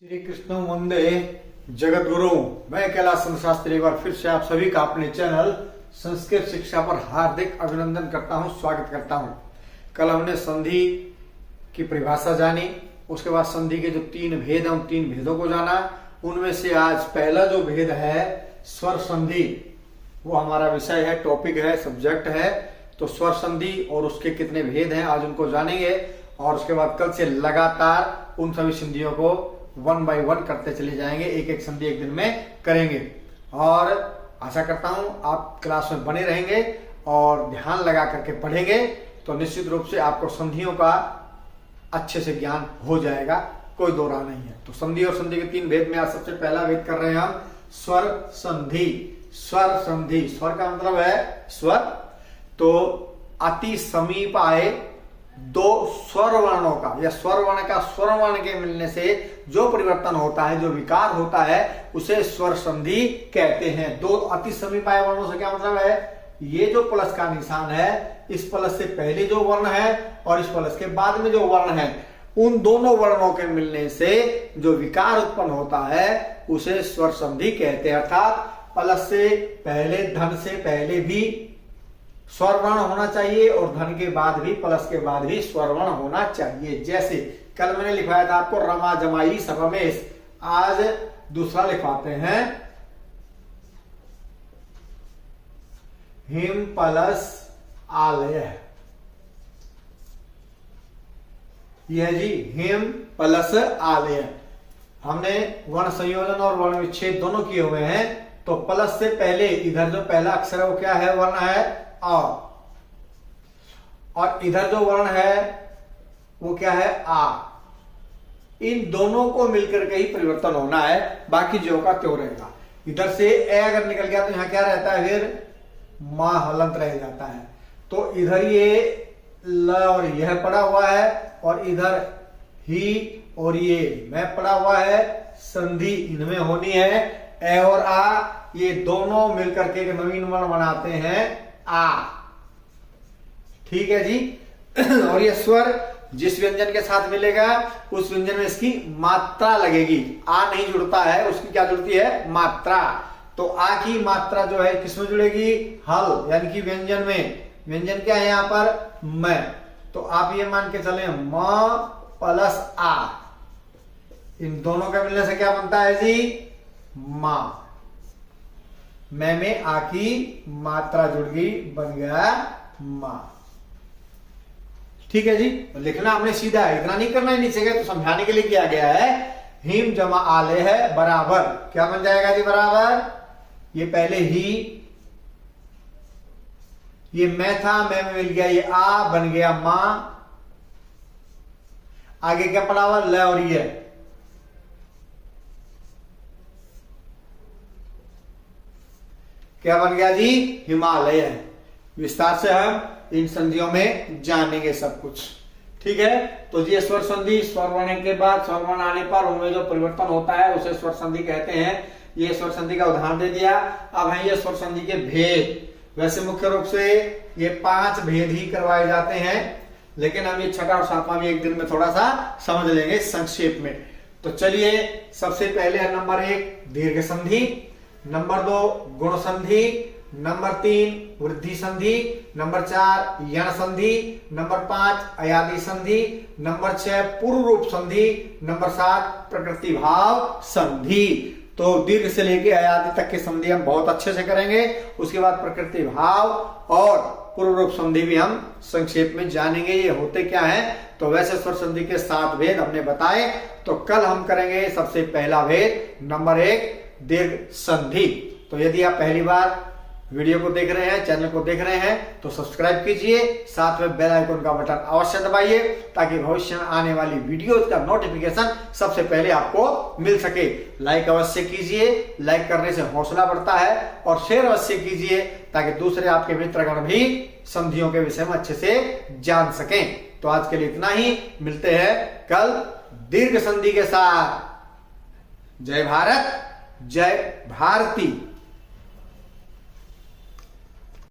श्री कृष्ण वंदे जगत गुरु। मैं कैलाश शास्त्री एक बार फिर से आप सभी का अपने चैनल संस्कृत शिक्षा पर हार्दिक अभिनंदन करता हूं, स्वागत करता हूं। कल हमने संधि की परिभाषा जानी, उसके बाद संधि के जो तीन भेद हैं उन तीन भेदों को जाना। उनमें से आज पहला जो भेद है स्वर संधि, वो हमारा विषय है, टॉपिक है, सब्जेक्ट है। तो स्वर संधि और उसके कितने भेद हैं आज उनको जानेंगे, और उसके बाद कल से लगातार उन सभी संधियों को 1 बाय 1 करते चले जाएंगे, एक एक संधि एक दिन में करेंगे। और आशा करता हूं आप क्लास में बने रहेंगे और ध्यान लगा करके पढ़ेंगे तो निश्चित रूप से आपको संधियों का अच्छे से ज्ञान हो जाएगा, कोई दो राह नहीं है। तो संधि और संधि के तीन भेद में आज सबसे पहला भेद कर रहे हैं हम स्वर संधि। स्वर संधि, स्वर का मतलब है स्वर, तो अति समीप आए दो स्वर वर्णों का या स्वर वर्ण का स्वर वर्ण के मिलने से जो परिवर्तन होता है, जो विकार होता है, उसे स्वर संधि कहते हैं। दो अति समीप आए वर्णों से क्या मतलब है, ये जो प्लस का निशान है, इस प्लस से पहले जो वर्ण है और इस प्लस के बाद में जो वर्ण है, उन दोनों वर्णों के मिलने से जो विकार उत्पन्न होता है उसे स्वर संधि कहते हैं। अर्थात प्लस से पहले, धन से पहले भी स्वर वर्ण होना चाहिए और धन के बाद भी, प्लस के बाद भी स्वर वर्ण होना चाहिए। जैसे कल मैंने लिखवाया था आपको रमा जमाई सबमेश, आज दूसरा लिखवाते हैं हिम प्लस आलय। यह जी हिम प्लस आलय, हमने वर्ण संयोजन और वर्ण विच्छेद दोनों किए हुए हैं। तो प्लस से पहले इधर जो पहला अक्षर है वो क्या है, वर्ण है और इधर जो वर्ण है वो क्या है, आ। इन दोनों को मिलकर के ही परिवर्तन होना है, बाकी जो का त्यों रहेगा। इधर से ए अगर निकल गया तो यहां क्या रहता है, फिर मां हलंत रह जाता है। तो इधर ये ल और यह पड़ा हुआ है और इधर ही और ये मैं पड़ा हुआ है, संधि इनमें होनी है। ए और आ ये दोनों मिलकर के एक नवीन वर्ण बनाते हैं आ, ठीक है जी। और ये स्वर जिस व्यंजन के साथ मिलेगा उस व्यंजन में इसकी मात्रा लगेगी। आ नहीं जुड़ता है, उसकी क्या जुड़ती है, मात्रा। तो आ की मात्रा जो है किसमें जुड़ेगी, हल, यानी कि व्यंजन में। व्यंजन क्या है यहां पर, मैं। तो आप ये मान के चले म प्लस आ, इन दोनों का मिलने से क्या बनता है जी, मां। मैं में आ की मात्रा जुड़ गई, बन गया मां। ठीक है जी। लिखना हमने सीधा है, इतना नहीं करना है, नीचे गए तो समझाने के लिए किया गया है। हिम जमा आले है बराबर, क्या बन जाएगा जी, बराबर। ये पहले ही, ये मैं था, मैं में मिल गया ये आ, बन गया मां। आगे क्या पड़ा हुआ, ल और ये, क्या बन गया जी, हिमालय। विस्तार से हम इन संधियों में जानेंगे सब कुछ, ठीक है। तो ये स्वर संधि, स्वर वर्ण के बाद स्वर वर्ण आने पर उनमें जो परिवर्तन होता है उसे स्वर संधि कहते हैं। ये स्वर संधि का उदाहरण दे दिया। अब है ये स्वर संधि के भेद। वैसे मुख्य रूप से ये 5 भेद ही करवाए जाते हैं, लेकिन हम ये छठा और सातवां भी एक दिन में थोड़ा सा समझ लेंगे संक्षेप में। तो चलिए, सबसे पहले है नंबर 1 दीर्घ संधि, नंबर 2 गुण संधि, नंबर 3 वृद्धि संधि, नंबर 4 यण संधि, नंबर 5 अयादि संधि, नंबर 6 पूर्व रूप संधि, नंबर 7 प्रकृति भाव संधि। तो दीर्घ से लेके अयादि तक की संधि हम बहुत अच्छे से करेंगे। उसके बाद प्रकृति भाव और पूर्व रूप संधि भी हम संक्षेप में जानेंगे, ये होते क्या है। तो वैसे स्वर संधि के 7 भेद हमने बताए। तो कल हम करेंगे सबसे पहला भेद नंबर 1 दीर्घ संधि। तो यदि आप पहली बार वीडियो को देख रहे हैं, चैनल को देख रहे हैं, तो सब्सक्राइब कीजिए, साथ में बेल आइकन का बटन अवश्य दबाइए ताकि भविष्य में आने वाली वीडियोज का नोटिफिकेशन सबसे पहले आपको मिल सके। लाइक अवश्य कीजिए, लाइक करने से हौसला बढ़ता है, और शेयर अवश्य कीजिए ताकि दूसरे आपके मित्रगण भी संधियों के विषय में अच्छे से जान सकें। तो आज के लिए इतना ही, मिलते हैं कल दीर्घ संधि के साथ। जय भारत, जय भारती।